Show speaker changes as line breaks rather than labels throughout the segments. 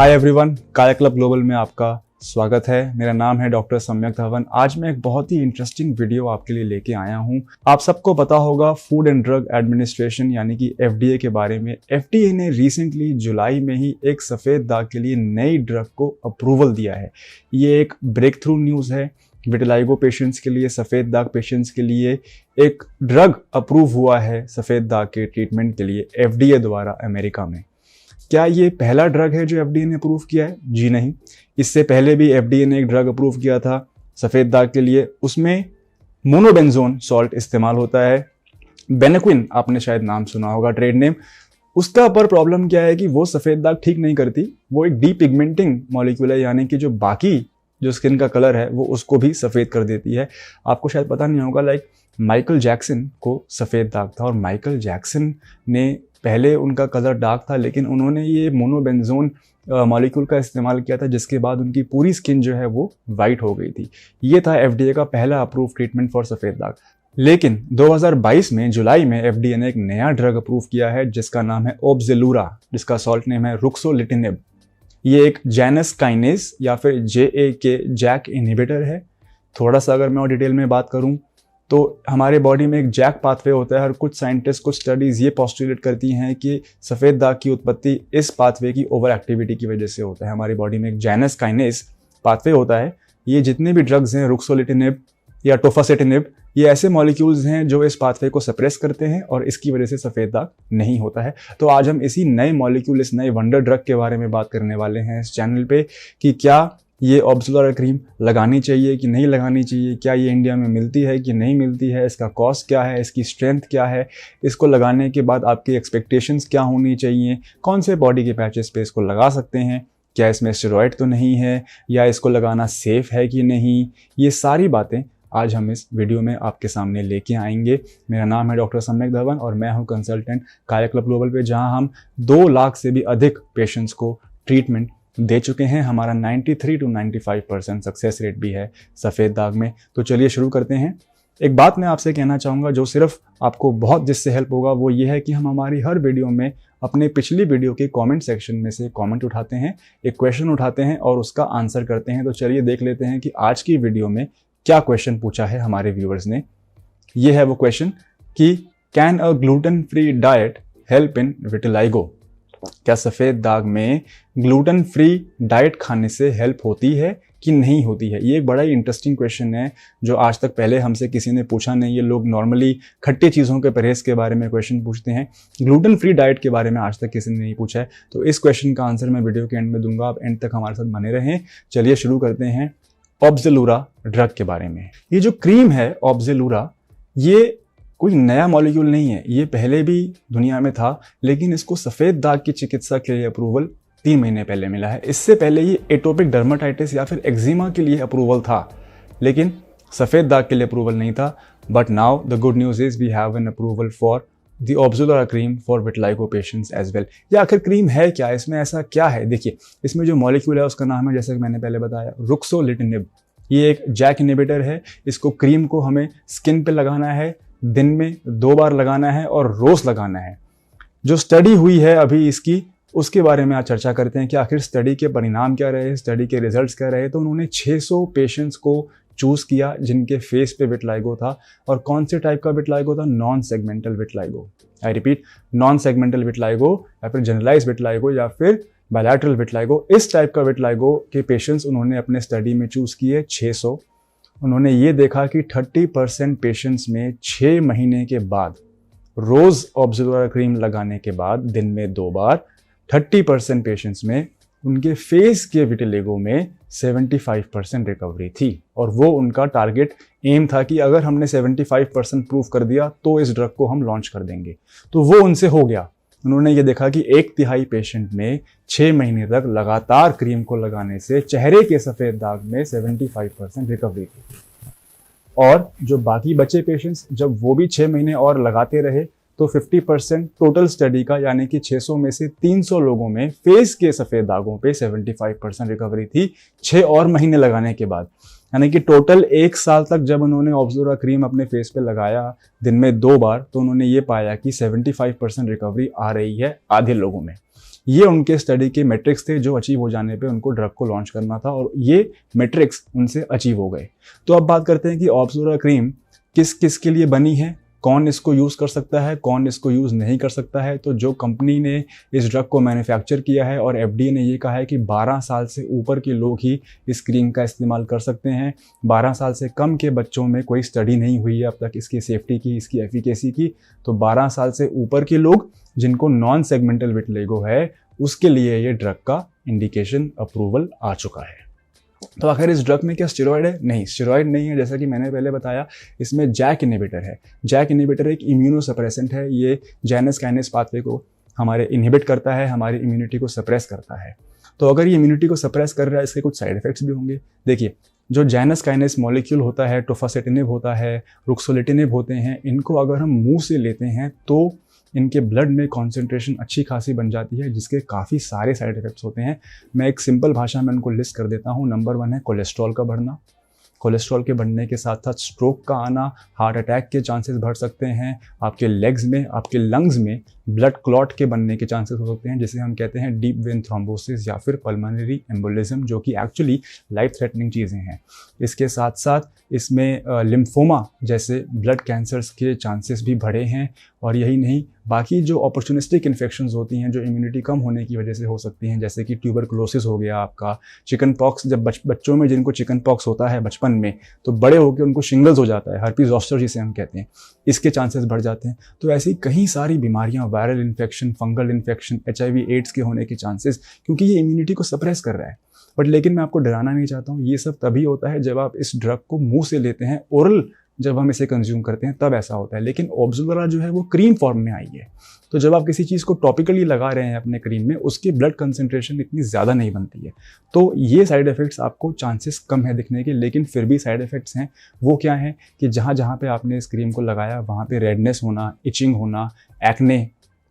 Hi everyone, काया club global में आपका स्वागत है। मेरा नाम है डॉक्टर सम्यक धवन। आज मैं एक बहुत ही इंटरेस्टिंग वीडियो आपके लिए लेके आया हूं। आप सबको पता होगा फूड एंड ड्रग एडमिनिस्ट्रेशन यानी कि एफडीए के बारे में। एफडीए ने रिसेंटली जुलाई में ही एक सफ़ेद दाग के लिए नई ड्रग को अप्रूवल दिया है। ये एक ब्रेक थ्रू न्यूज़ है। विटिलाइगो पेशेंट्स के लिए, सफ़ेद दाग पेशेंट्स के लिए एक ड्रग अप्रूव हुआ है सफ़ेद दाग के ट्रीटमेंट के लिए एफडीए द्वारा अमेरिका में। क्या ये पहला ड्रग है जो एफडीए ने अप्रूव किया है? जी नहीं। इससे पहले भी एफडीए ने एक ड्रग अप्रूव किया था सफ़ेद दाग के लिए। उसमें मोनोबेंजोन सॉल्ट इस्तेमाल होता है। बेनेक्विन, आपने शायद नाम सुना होगा, ट्रेड नेम। उसका पर प्रॉब्लम क्या है कि वो सफ़ेद दाग ठीक नहीं करती। वो एक डीपिगमेंटिंग मॉलिक्यूल है, यानी कि जो बाकी जो स्किन का कलर है वो उसको भी सफ़ेद कर देती है। आपको शायद पता नहीं होगा, लाइक माइकल जैक्सन को सफ़ेद दाग था और माइकल जैक्सन ने पहले उनका कलर डार्क था, लेकिन उन्होंने ये मोनोबेंजोन मॉलिक्यूल का इस्तेमाल किया था, जिसके बाद उनकी पूरी स्किन जो है वो वाइट हो गई थी। ये था एफडीए का पहला अप्रूव ट्रीटमेंट फॉर सफ़ेद दाग। लेकिन 2022 में जुलाई में एफडीए ने एक नया ड्रग अप्रूव किया है जिसका नाम है ओब्जेलूरा, जिसका सॉल्ट नेम है रुक्सोलिटिनिब। ये एक जैनस काइनेज या फिर JAK जैक इनहिबिटर है। थोड़ा सा अगर मैं और डिटेल में बात करूं तो हमारे बॉडी में एक जैक पाथवे होता है और कुछ साइंटिस्ट, कुछ स्टडीज़ ये पोस्टुलेट करती हैं कि सफ़ेद दाग की उत्पत्ति इस पाथवे की ओवर एक्टिविटी की वजह से होता है। हमारी बॉडी में एक जैनस काइनेज पाथवे होता है। ये जितने भी ड्रग्स हैं, रुक्सोलिटिनिब या टोफासेटिनिब, ये ऐसे मॉलिक्यूल्स हैं जो इस पाथवे को सप्रेस करते हैं और इसकी वजह से सफ़ेद दाग नहीं होता है। तो आज हम इसी नए मॉलिक्यूल, इस नए वंडर ड्रग के बारे में बात करने वाले हैं इस चैनल पे कि क्या ये ओब्जेलूरा क्रीम लगानी चाहिए कि नहीं लगानी चाहिए, क्या ये इंडिया में मिलती है कि नहीं मिलती है, इसका कॉस्ट क्या है, इसकी स्ट्रेंथ क्या है, इसको लगाने के बाद आपकी एक्सपेक्टेशंस क्या होनी चाहिए, कौन से बॉडी के पैचेस पे इसको लगा सकते हैं, क्या इसमें स्टेरॉइड तो नहीं है, या इसको लगाना सेफ है कि नहीं। ये सारी बातें आज हम इस वीडियो में आपके सामने लेके आएंगे। मेरा नाम है डॉक्टर सम्यक धवन और मैं हूँ कंसल्टेंट काया क्लब ग्लोबल पे, जहाँ हम 2 लाख से भी अधिक पेशेंट्स को ट्रीटमेंट दे चुके हैं। हमारा 93 to 95% सक्सेस रेट भी है सफ़ेद दाग में। तो चलिए शुरू करते हैं। एक बात मैं आपसे कहना चाहूँगा जो सिर्फ आपको बहुत जिससे हेल्प होगा वो ये है कि हम हमारी हर वीडियो में अपने पिछली वीडियो के कमेंट सेक्शन में से कमेंट उठाते हैं, एक क्वेश्चन उठाते हैं और उसका आंसर करते हैं। तो चलिए देख लेते हैं कि आज की वीडियो में क्या क्वेश्चन पूछा है हमारे व्यूअर्स ने। ये है वो क्वेश्चन कि can a gluten free diet help in vitiligo? क्या सफ़ेद दाग में ग्लूटेन फ्री डाइट खाने से हेल्प होती है कि नहीं होती है? ये एक बड़ा ही इंटरेस्टिंग क्वेश्चन है जो आज तक पहले हमसे किसी ने पूछा नहीं। ये लोग नॉर्मली खट्टी चीज़ों के परहेज़ के बारे में क्वेश्चन पूछते हैं, ग्लूटेन फ्री डाइट के बारे में आज तक किसी ने नहीं पूछा है। तो इस क्वेश्चन का आंसर मैं वीडियो के एंड में दूंगा, आप एंड तक हमारे साथ बने रहें। चलिए शुरू करते हैं ओब्जेलूरा ड्रग के बारे में। ये जो क्रीम है ओब्जेलूरा, ये कोई नया मॉलिक्यूल नहीं है, ये पहले भी दुनिया में था, लेकिन इसको सफ़ेद दाग की चिकित्सा के लिए अप्रूवल 3 महीने पहले मिला है। इससे पहले ये एटोपिक डर्माटाइटिस या फिर एक्जिमा के लिए अप्रूवल था, लेकिन सफ़ेद दाग के लिए अप्रूवल नहीं था। But now the good news is we have an approval for the Obzelura cream for vitiligo patients as well. ये आखिर क्रीम है क्या, इसमें ऐसा क्या है? देखिए, इसमें जो मॉलिक्यूल है उसका नाम है, जैसा कि मैंने पहले बताया, रुक्सोलिटिनिब। ये एक जैक इनहिबिटर है। इसको क्रीम को हमें स्किन पे लगाना है, दिन में 2 बार लगाना है और रोज़ लगाना है। जो स्टडी हुई है अभी इसकी, उसके बारे में आज चर्चा करते हैं कि आखिर स्टडी के परिणाम क्या रहे, स्टडी के रिजल्ट्स क्या रहे। तो उन्होंने 600 पेशेंट्स को चूज़ किया जिनके फेस पे विटिलाइगो था। और कौन से टाइप का विटिलाइगो था? Non segmental vitiligo. I repeat, non segmental vitiligo या फिर जनरलाइज विटिलाइगो या फिर बायलैटरल विटिलाइगो। इस टाइप का विटिलाइगो के पेशेंट्स उन्होंने अपने स्टडी में चूज़ किए 600। उन्होंने ये देखा कि 30% पेशेंट्स में 6 महीने के बाद, रोज़ ओब्जेलूरा क्रीम लगाने के बाद दिन में 2 बार, 30% पेशेंट्स में उनके फेस के विटिलिगो में 75% रिकवरी थी। और वो उनका टारगेट एम था कि अगर हमने 75% प्रूव कर दिया तो इस ड्रग को हम लॉन्च कर देंगे। तो वो उनसे हो गया। उन्होंने ये देखा कि 1/3 पेशेंट में 6 महीने तक लगातार क्रीम को लगाने से चेहरे के सफ़ेद दाग में 75% रिकवरी थी। और जो बाकी बचे पेशेंट्स, जब वो भी 6 महीने और लगाते रहे तो 50% टोटल स्टडी का, यानी कि 600 में से 300 लोगों में फेस के सफ़ेद दागों पे 75% रिकवरी थी 6 और महीने लगाने के बाद। यानी कि टोटल 1 साल तक जब उन्होंने ओब्जेलूरा क्रीम अपने फेस पे लगाया दिन में 2 बार, तो उन्होंने ये पाया कि 75% रिकवरी आ रही है आधे लोगों में। ये उनके स्टडी के मेट्रिक्स थे जो अचीव हो जाने पे उनको ड्रग को लॉन्च करना था, और ये मेट्रिक्स उनसे अचीव हो गए। तो अब बात करते हैं कि ऑब्जर्वा क्रीम किस किस के लिए बनी है, कौन इसको यूज़ कर सकता है, कौन इसको यूज़ नहीं कर सकता है। तो जो कंपनी ने इस ड्रग को मैन्युफैक्चर किया है और एफडीए ने ये कहा है कि 12 साल से ऊपर के लोग ही इस क्रीम का इस्तेमाल कर सकते हैं। 12 साल से कम के बच्चों में कोई स्टडी नहीं हुई है अब तक इसकी सेफ्टी की, इसकी एफिकेसी की। तो 12 साल से ऊपर के लोग जिनको नॉन सेगमेंटल विटिलिगो है उसके लिए ये ड्रग का इंडिकेशन अप्रूवल आ चुका है। तो आखिर इस ड्रग में क्या स्टेरॉयड है? नहीं, स्टेरॉयड नहीं है। जैसा कि मैंने पहले बताया, इसमें जैक इनहिबिटर है। जैक इनहिबिटर एक इम्यूनोसप्रेसेंट है। ये जैनस काइनेस पाथवे को हमारे इनहिबिट करता है, हमारी इम्यूनिटी को सप्रेस करता है। तो अगर ये इम्यूनिटी को सप्रेस कर रहा है, इसके कुछ साइड इफेक्ट्स भी होंगे। देखिए, जो जैनस काइनेस मॉलिक्यूल होता है, टोफासेटिनिब होता है, रुक्सोलेटिनिब होते हैं, इनको अगर हम मुंह से लेते हैं तो इनके ब्लड में कॉन्सेंट्रेशन अच्छी खासी बन जाती है, जिसके काफ़ी सारे साइड इफ़ेक्ट्स होते हैं। मैं एक सिंपल भाषा में उनको लिस्ट कर देता हूँ। नंबर 1 है कोलेस्ट्रॉल का बढ़ना। कोलेस्ट्रॉल के बढ़ने के साथ साथ स्ट्रोक का आना, हार्ट अटैक के चांसेस बढ़ सकते हैं, आपके लेग्स में, आपके लंग्स में ब्लड क्लॉट के बनने के चांसेस हो सकते हैं, जिसे हम कहते हैं डीप वेन थ्रोम्बोसिस या फिर पल्मोनरी एम्बोलिज्म, जो कि एक्चुअली लाइफ थ्रेटनिंग चीज़ें हैं। इसके साथ साथ इसमें लिम्फोमा जैसे ब्लड कैंसर्स के चांसेस भी बढ़े हैं। और यही नहीं, बाकी जो अपॉर्चुनिस्टिक इन्फेक्शंस होती हैं जो इम्यूनिटी कम होने की वजह से हो सकती हैं, जैसे कि ट्यूबरकुलोसिस हो गया आपका, चिकन पॉक्स, जब बच्चों में जिनको चिकन पॉक्स होता है बचपन में, तो बड़े होकर उनको शिंगल्स हो जाता है, हर्पीज ज़ॉस्टर जिसे हम कहते हैं, इसके चांसेस बढ़ जाते हैं। तो ऐसी कई सारी बीमारियां, viral infection, fungal infection, HIV AIDS के होने के चांसेस, क्योंकि ये इम्यूनिटी को सप्रेस कर रहा है। बट लेकिन मैं आपको डराना नहीं चाहता हूँ, ये सब तभी होता है जब आप इस ड्रग को मुंह से लेते हैं, ओरल जब हम इसे कंज्यूम करते हैं तब ऐसा होता है। लेकिन ऑब्जर्वा जो है वो क्रीम फॉर्म में आई है, तो जब आप किसी चीज़ को टॉपिकली लगा रहे हैं अपने क्रीम में, उसकी ब्लड कंसंट्रेशन इतनी ज़्यादा नहीं बनती है। तो ये साइड इफ़ेक्ट्स आपको चांसेस कम है दिखने के, लेकिन फिर भी साइड इफ़ेक्ट्स हैं। वो क्या है कि जहाँ जहाँ पे आपने इस क्रीम को लगाया वहाँ पे रेडनेस होना, इचिंग होना, एक्ने,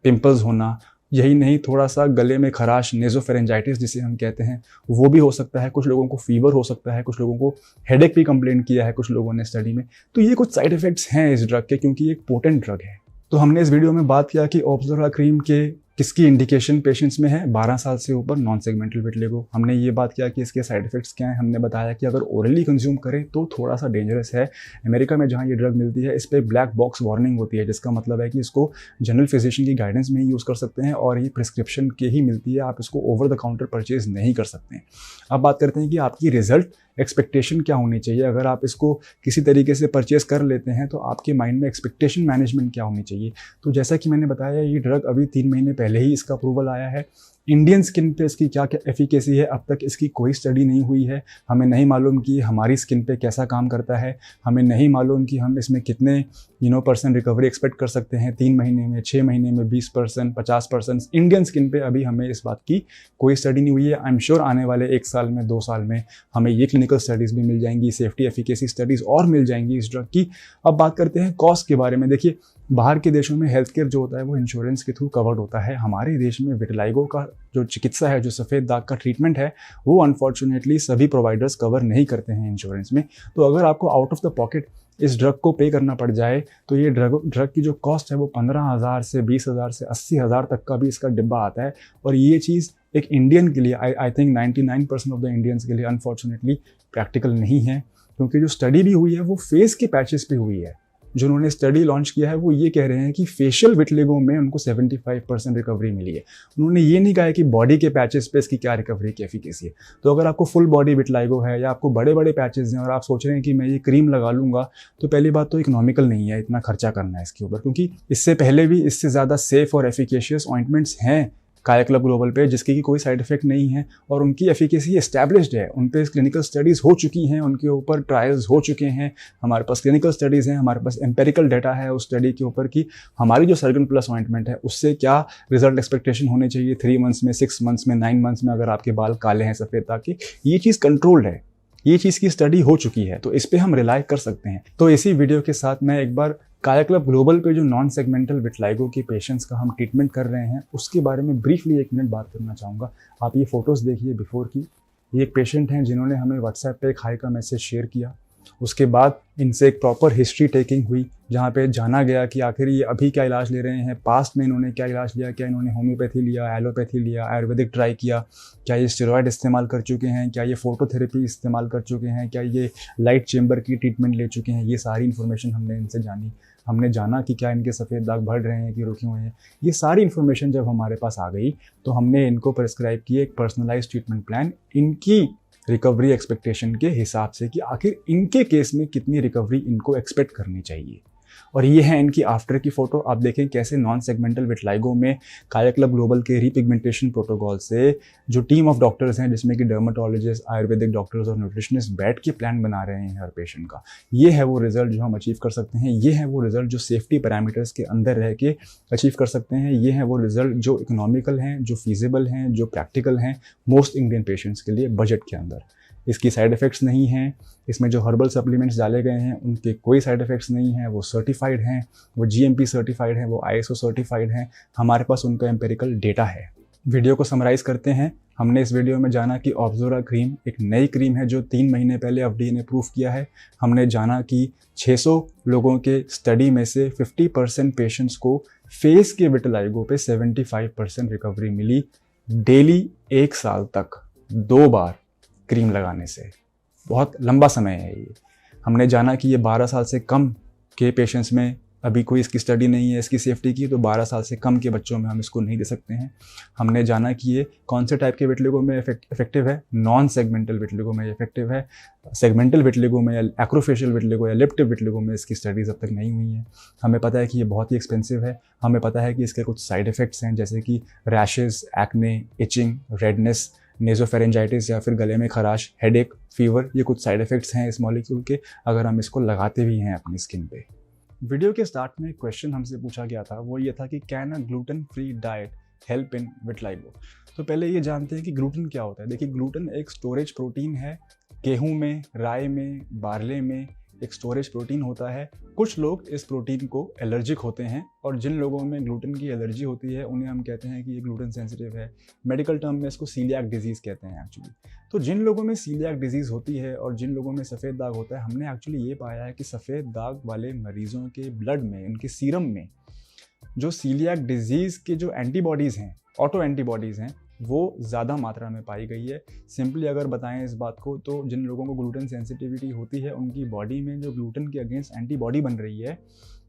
पिंपल्स होना, यही नहीं, थोड़ा सा गले में खराश, नेज़ोफेरेंजाइटिस जिसे हम कहते हैं, वो भी हो सकता है। कुछ लोगों को फीवर हो सकता है, कुछ लोगों को हेडेक भी कंप्लेंट किया है कुछ लोगों ने स्टडी में। तो ये कुछ साइड इफ़ेक्ट्स हैं इस ड्रग के, क्योंकि ये एक पोटेंट ड्रग है। तो हमने इस वीडियो में बात किया कि ऑब्जर्वा क्रीम के किसकी इंडिकेशन पेशेंट्स में है, 12 साल से ऊपर नॉन सेगमेंटल विटिलिगो। हमने ये बात किया कि इसके साइड इफेक्ट्स क्या हैं। हमने बताया कि अगर ओरली कंज्यूम करें तो थोड़ा सा डेंजरस है। अमेरिका में जहाँ ये ड्रग मिलती है, इस पर ब्लैक बॉक्स वार्निंग होती है, जिसका मतलब है कि इसको जनरल फिजिशियन की गाइडेंस में ही यूज़ कर सकते हैं और ये प्रिस्क्रिप्शन के ही मिलती है, आप इसको ओवर द काउंटर परचेज नहीं कर सकते हैं। अब बात करते हैं कि आपकी रिजल्ट एक्सपेक्टेशन क्या होनी चाहिए। अगर आप इसको किसी तरीके से परचेस कर लेते हैं तो आपके माइंड में एक्सपेक्टेशन मैनेजमेंट क्या होनी चाहिए। तो जैसा कि मैंने बताया, ये ड्रग अभी 3 महीने पहले ही इसका अप्रूवल आया है। इंडियन स्किन पे इसकी क्या क्या एफिकेसी है, अब तक इसकी कोई स्टडी नहीं हुई है। हमें नहीं मालूम कि हमारी स्किन पे कैसा काम करता है, हमें नहीं मालूम कि हम इसमें कितने % रिकवरी एक्सपेक्ट कर सकते हैं 3 महीने में, 6 महीने में, 20%, 50%। इंडियन स्किन पे अभी हमें इस बात की कोई स्टडी नहीं हुई है। आई एम श्योर आने वाले 1 साल में, 2 साल में हमें ये क्लिनिकल स्टडीज़ भी मिल जाएंगी, सेफ्टी एफिकेसी स्टडीज़ और मिल जाएंगी इस ड्रग की। अब बात करते हैं कॉस्ट के बारे में। देखिए, बाहर के देशों में हेल्थ केयर जो होता है वो इंश्योरेंस के थ्रू कवर्ड होता है। हमारे देश में विटिलिगो का जो चिकित्सा है, जो सफ़ेद दाग का ट्रीटमेंट है, वो अनफॉर्चुनेटली सभी प्रोवाइडर्स कवर नहीं करते हैं इंश्योरेंस में। तो अगर आपको आउट ऑफ द पॉकेट इस ड्रग को पे करना पड़ जाए तो ये ड्रग की जो कॉस्ट है वो 15,000 से 20,000 से 80,000 तक का भी इसका डिब्बा आता है। और ये चीज़ एक इंडियन के लिए, I think 99% of the Indians के लिए अनफॉर्चुनेटली प्रैक्टिकल नहीं है, क्योंकि जो स्टडी भी हुई है वो फेस के पैचेस पे हुई है। जो उन्होंने स्टडी लॉन्च किया है वो ये कह रहे हैं कि फेशियल विटिलिगो में उनको 75% रिकवरी मिली है। उन्होंने ये नहीं कहा है कि बॉडी के पैचेस पे इसकी क्या रिकवरी की एफिकेसी है। तो अगर आपको फुल बॉडी विटिलिगो है या आपको बड़े बड़े पैचेस हैं और आप सोच रहे हैं कि मैं ये क्रीम लगा लूँगा, तो पहली बात तो इकोनॉमिकल नहीं है इतना खर्चा करना है इसके ऊपर, क्योंकि इससे पहले भी इससे ज़्यादा सेफ और एफिकेशियस ऑइंटमेंट्स हैं कायाक्लब ग्लोबल पे, जिसकी की कोई साइड इफेक्ट नहीं है और उनकी एफिकेसी एस्टैब्लिश्ड है। उन पे क्लिनिकल स्टडीज़ हो चुकी हैं, उनके ऊपर ट्रायल्स हो चुके हैं। हमारे पास क्लिनिकल स्टडीज़ हैं, हमारे पास एम्पेरिकल डाटा है उस स्टडी के ऊपर कि हमारी जो सर्गन प्लस ऑइंटमेंट है उससे क्या रिजल्ट एक्सपेक्टेशन होने चाहिए 3 मंथ्स में, 6 मंथ्स में, 9 मंथ्स में, अगर आपके बाल काले हैं सफ़ेद ताकि ये चीज़ कंट्रोल्ड है, ये चीज़ की स्टडी हो चुकी है, तो इस पर हम रिलाई कर सकते हैं। तो इसी वीडियो के साथ मैं एक बार कायाक्लब ग्लोबल पे जो नॉन सेगमेंटल विटिलिगो के पेशेंट्स का हम ट्रीटमेंट कर रहे हैं उसके बारे में ब्रीफली 1 मिनट बात करना चाहूँगा। आप ये फ़ोटोज़ देखिए बिफोर की। ये एक पेशेंट हैं जिन्होंने हमें व्हाट्सएप पे एक हाई का मैसेज शेयर किया। उसके बाद इनसे एक प्रॉपर हिस्ट्री टेकिंग हुई, जहाँ पे जाना गया कि आखिर ये अभी क्या इलाज ले रहे हैं, पास्ट में इन्होंने क्या इलाज लिया, क्या इन्होंने होम्योपैथी लिया, एलोपैथी लिया, आयुर्वेदिक ट्राई किया, क्या ये स्टेरॉयड इस्तेमाल कर चुके हैं, क्या ये फोटोथेरेपी इस्तेमाल कर चुके हैं, क्या ये लाइट चेम्बर की ट्रीटमेंट ले चुके हैं। ये सारी इन्फॉर्मेशन हमने इनसे जानी। हमने जाना कि क्या इनके सफ़ेद दाग बढ़ रहे हैं कि रुके हुए हैं। ये सारी इन्फॉर्मेशन जब हमारे पास आ गई तो हमने इनको प्रिस्क्राइब किए एक पर्सनलाइज्ड ट्रीटमेंट प्लान, इनकी रिकवरी एक्सपेक्टेशन के हिसाब से कि आखिर इनके केस में कितनी रिकवरी इनको एक्सपेक्ट करनी चाहिए। और ये है इनकी आफ्टर की फ़ोटो। आप देखें कैसे नॉन सेगमेंटल विटलाइगो में काया क्लब ग्लोबल के रीपिगमेंटेशन प्रोटोकॉल से जो टीम ऑफ डॉक्टर्स हैं, जिसमें कि डर्माटोलॉजिस्ट, आयुर्वेदिक डॉक्टर्स और न्यूट्रिशनिस्ट बैठ के प्लान बना रहे हैं हर पेशेंट का। ये है वो रिजल्ट जो हम अचीव कर सकते हैं। ये है वो रिजल्ट जो सेफ्टी पैरामीटर्स के अंदर रह के अचीव कर सकते हैं। ये है वो रिजल्ट जो इकोनॉमिकल हैं, जो फीजिबल हैं, जो प्रैक्टिकल हैं मोस्ट इंडियन पेशेंट्स के लिए बजट के अंदर। इसकी साइड इफ़ेक्ट्स नहीं हैं। इसमें जो हर्बल सप्लीमेंट्स डाले गए हैं उनके कोई साइड इफ़ेक्ट्स नहीं हैं। वो सर्टिफाइड हैं, वो GMP सर्टिफाइड हैं, वो ISO सर्टिफाइड हैं। हमारे पास उनका एम्पेरिकल डेटा है। वीडियो को समराइज़ करते हैं। हमने इस वीडियो में जाना कि ऑब्जोरा क्रीम एक नई क्रीम है जो 3 महीने पहले FDA ने अप्रूव किया है। हमने जाना कि 600 लोगों के स्टडी में से 50% पेशेंट्स को फेस के विटिलाइगो पे 75% रिकवरी मिली डेली 1 साल तक 2 बार क्रीम लगाने से। बहुत लंबा समय है ये। हमने जाना कि ये 12 साल से कम के पेशेंट्स में अभी कोई इसकी स्टडी नहीं है इसकी सेफ्टी की, तो 12 साल से कम के बच्चों में हम इसको नहीं दे सकते हैं। हमने जाना कि ये कौन से टाइप के विटलिगो में इफेक्टिव है। नॉन सेगमेंटल विटलिगो में इफेक्टिव है। सेगमेंटल विटलिगो में या एक्रोफेशियल विटलिगो या लिप्टिव विटलिगो में इसकी स्टडीज़ अब तक नहीं हुई हैं। हमें पता है कि ये बहुत ही एक्सपेंसिव है। हमें पता है कि इसके कुछ साइड इफ़ेक्ट्स हैं, जैसे कि रैशेज़, एक्ने, इचिंग, रेडनेस, नेज़ोफेरेंजाइटिस या फिर गले में खराश, हेडेक, फीवर। ये कुछ साइड इफ़ेक्ट्स हैं इस मॉलिक्यूल के, अगर हम इसको लगाते भी हैं अपनी स्किन पे। वीडियो के स्टार्ट में एक क्वेश्चन हमसे पूछा गया था, वो ये था कि can a gluten free diet help in vitiligo. तो पहले ये जानते हैं कि ग्लूटेन क्या होता है। देखिए, ग्लूटेन एक स्टोरेज प्रोटीन है। गेहूं में, राई में, बार्ले में एक स्टोरेज प्रोटीन होता है। कुछ लोग इस प्रोटीन को एलर्जिक होते हैं, और जिन लोगों में ग्लूटेन की एलर्जी होती है उन्हें हम कहते हैं कि ये ग्लूटेन सेंसिटिव है। मेडिकल टर्म में इसको सीलियाक डिजीज़ कहते हैं एक्चुअली। तो जिन लोगों में सीलियाक डिजीज़ होती है और जिन लोगों में सफ़ेद दाग होता है, हमने एक्चुअली ये पाया है कि सफ़ेद दाग वाले मरीज़ों के ब्लड में, उनके सीरम में जो सीलियाक डिजीज़ के जो एंटीबॉडीज़ हैं, ऑटो एंटीबॉडीज़ हैं, वो ज़्यादा मात्रा में पाई गई है। सिंपली अगर बताएं इस बात को, तो जिन लोगों को ग्लूटेन सेंसिटिविटी होती है उनकी बॉडी में जो ग्लूटेन के अगेंस्ट एंटीबॉडी बन रही है,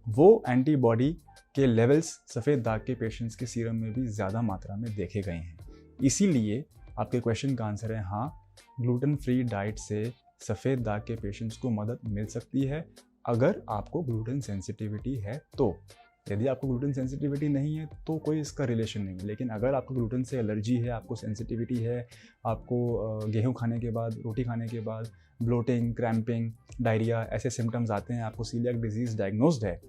वो एंटीबॉडी के लेवल्स सफ़ेद दाग के पेशेंट्स के सीरम में भी ज़्यादा मात्रा में देखे गए हैं। इसीलिए आपके क्वेश्चन का आंसर है हाँ, ग्लूटेन फ्री डाइट से सफ़ेद दाग के पेशेंट्स को मदद मिल सकती है अगर आपको ग्लूटेन सेंसिटिविटी है तो। यदि आपको ग्लूटेन सेंसिटिविटी नहीं है तो कोई इसका रिलेशन नहीं है। लेकिन अगर आपको ग्लूटेन से एलर्जी है, आपको सेंसिटिविटी है, आपको गेहूं खाने के बाद, रोटी खाने के बाद ब्लोटिंग, क्रैम्पिंग, डायरिया ऐसे सिम्टम्स आते हैं, आपको सीलियाक डिजीज़ डायग्नोस्ड है,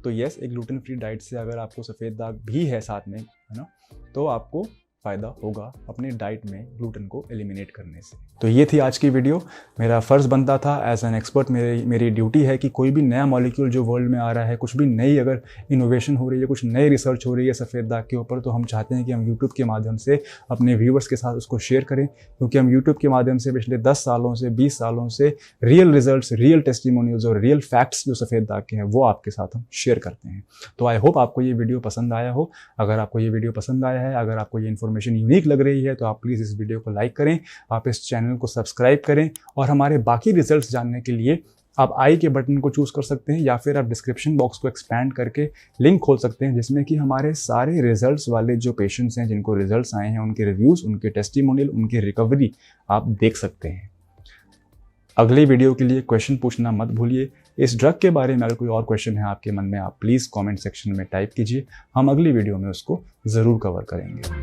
तो येस, एक ग्लूटेन फ्री डाइट से अगर आपको सफ़ेद दाग भी है साथ में, है ना, तो आपको फ़ायदा होगा अपने डाइट में ग्लूटेन को एलिमिनेट करने से। तो ये थी आज की वीडियो। मेरा फ़र्ज़ बनता था एज एन एक्सपर्ट, मेरी ड्यूटी है कि कोई भी नया मॉलिक्यूल जो वर्ल्ड में आ रहा है, कुछ भी नई अगर इनोवेशन हो रही है, कुछ नई रिसर्च हो रही है सफ़ेद दाग के ऊपर, तो हम चाहते हैं कि हम यूट्यूब के माध्यम से अपने व्यूवर्स के साथ उसको शेयर करें, क्योंकि हम यूट्यूब के माध्यम से पिछले 10 सालों से, 20 सालों से रियल रिजल्ट्स, रियल टेस्टिमोनियल्स और रियल फैक्ट्स जो सफ़ेद दाग के हैं वो आपके साथ हम शेयर करते हैं। तो आई होप आपको ये वीडियो पसंद आया हो। अगर आपको ये वीडियो पसंद आया है, अगर आपको ये इन्फॉर्मेशन यूनिक लग रही है, तो आप प्लीज़ इस वीडियो को लाइक करें, आप इस चैनल को सब्सक्राइब करें, और हमारे बाकी रिजल्ट्स जानने के लिए आप आई के बटन को चूज़ कर सकते हैं, या फिर आप डिस्क्रिप्शन बॉक्स को एक्सपैंड करके लिंक खोल सकते हैं, जिसमें कि हमारे सारे रिजल्ट्स वाले जो पेशेंट्स हैं, जिनको रिजल्ट्स आए हैं, उनके रिव्यूज़, उनके टेस्टिमोनियल, उनकी रिकवरी आप देख सकते हैं। अगले वीडियो के लिए क्वेश्चन पूछना मत भूलिए। इस ड्रग के बारे में अगर कोई और क्वेश्चन है आपके मन में, आप प्लीज़ कमेंट सेक्शन में टाइप कीजिए, हम अगली वीडियो में उसको ज़रूर कवर करेंगे।